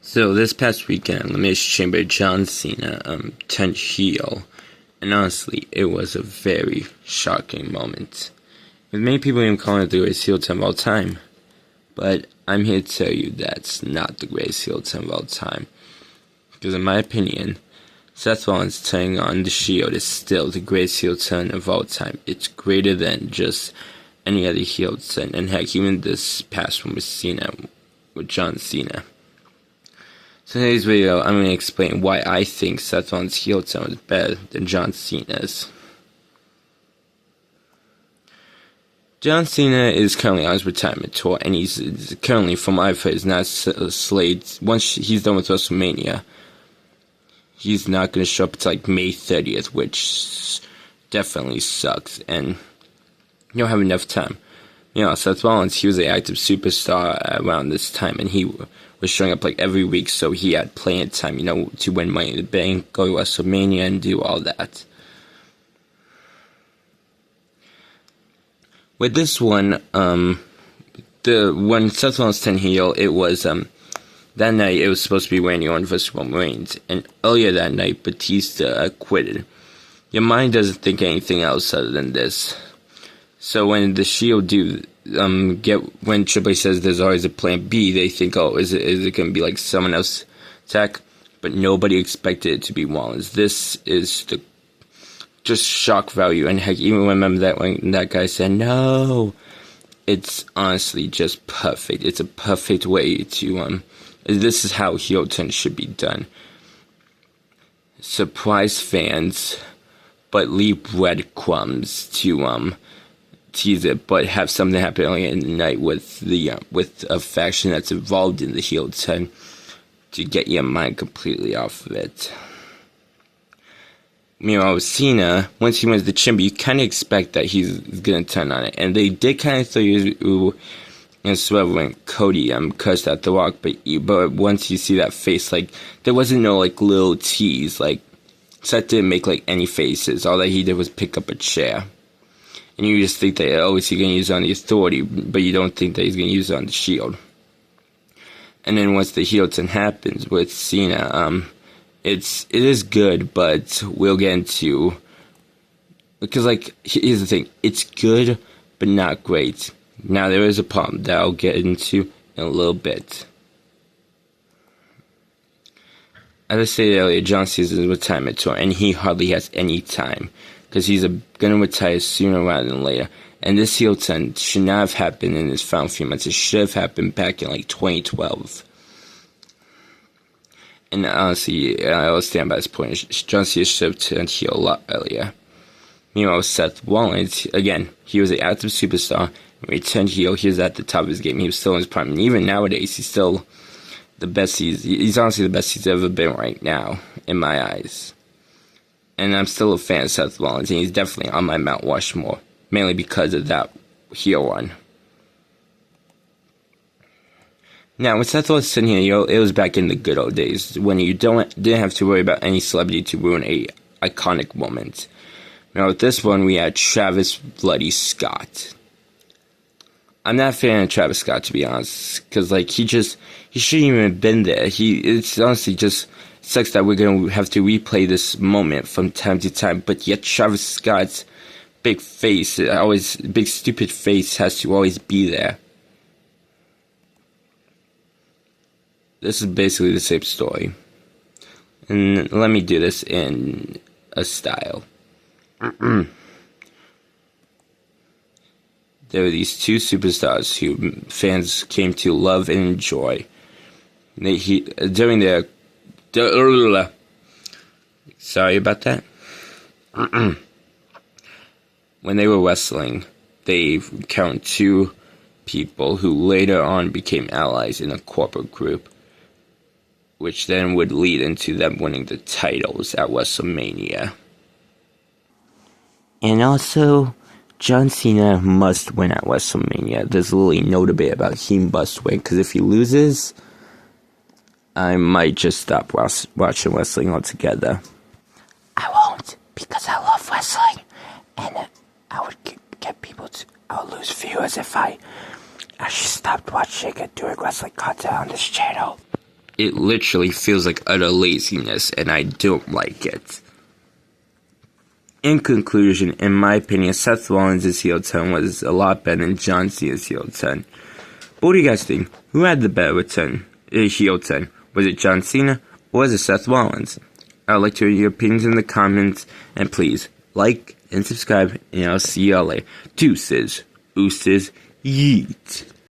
So this past weekend, Elimination Chamber, John Cena turned heel, and honestly, it was a very shocking moment. With many people even calling it the greatest heel turn of all time, but I'm here to tell you that's not the greatest heel turn of all time. Because in my opinion, Seth Rollins turning on the Shield is still the greatest heel turn of all time. It's greater than just any other heel turn, and heck, even this past one with John Cena. So in today's video, I'm going to explain why I think Seth Rollins' heel turn was better than John Cena's. John Cena is currently on his retirement tour, and he's currently, from what I've heard, is not slated. Once he's done with WrestleMania, he's not going to show up until like May 30th, which definitely sucks, and you don't have enough time. You know, Seth Rollins, he was an active superstar around this time, and he was showing up like every week, so he had plenty of time, to win Money in the Bank, go to WrestleMania, and do all that. With this one, when Seth Rollins turned heel, it was, that night, it was supposed to be Randy Orton versus Roman Reigns, and earlier that night, Batista quitted. Your mind doesn't think anything else other than this. So when the Shield when Triple H says there's always a plan B, they think, oh, is it going to be like someone else attack? But nobody expected it to be Rollins. This is the just shock value, and heck, even remember that when that guy said no, it's honestly just perfect. It's a perfect way to this is how heel turn should be done. Surprise fans, but leave breadcrumbs to tease it, but have something happen early in the night with a faction that's involved in the heel turn to get your mind completely off of it. With Cena, once he wins the chamber, you kind of expect that he's going to turn on it. And they did kind of throw you and swerve when Cody cursed at The Rock, but once you see that face, like, there wasn't no, like, little tease. Like, Seth didn't make, like, any faces. All that he did was pick up a chair. And you just think that, oh, is he going to use it on the Authority, but you don't think that he's going to use it on the Shield. And then once the heel turn happens with Cena, it is good, but we'll get into, because, like, here's the thing, it's good, but not great. Now, there is a problem that I'll get into in a little bit. As I stated earlier, John Cena's in retirement tour, and he hardly has any time, because he's going to retire sooner rather than later. And this heel turn should not have happened in his final few months. It should have happened back in, like, 2012. And honestly, I'll stand by this point. John Cena should have turned heel a lot earlier. Meanwhile, Seth Rollins, again, he was an active superstar. When he turned heel, he was at the top of his game. He was still in his prime. And even nowadays, he's still the best. He's honestly the best he's ever been right now, in my eyes. And I'm still a fan of Seth Rollins, and he's definitely on my Mount Rushmore, mainly because of that heel run. Now, when Seth Rollins turned heel, it was back in the good old days, when you didn't have to worry about any celebrity to ruin a iconic moment. Now, with this one, we had Travis Bloody Scott. I'm not a fan of Travis Scott, to be honest, because, like, he shouldn't even have been there. It's honestly just sucks that we're going to have to replay this moment from time to time, but yet Travis Scott's big stupid face has to always be there. This is basically the same story. And let me do this in a style. There were these two superstars who fans came to love and enjoy. During their... Sorry about that. When they were wrestling, they encountered two people who later on became allies in a corporate group, which then would lead into them winning the titles at WrestleMania. And also, John Cena must win at WrestleMania. There's literally no debate about he must win, because if he loses, I might just stop watching wrestling altogether. I won't, because I love wrestling, and I would I would lose viewers if I actually stopped watching and doing wrestling content on this channel. it literally feels like utter laziness, and I don't like it. In conclusion, in my opinion, Seth Rollins' heel turn was a lot better than John Cena's heel turn. What do you guys think? Who had the better heel turn? Was it John Cena or was it Seth Rollins? I'd like to hear your opinions in the comments, and please like and subscribe, and I'll see y'all later. Deuces, ooses, yeet.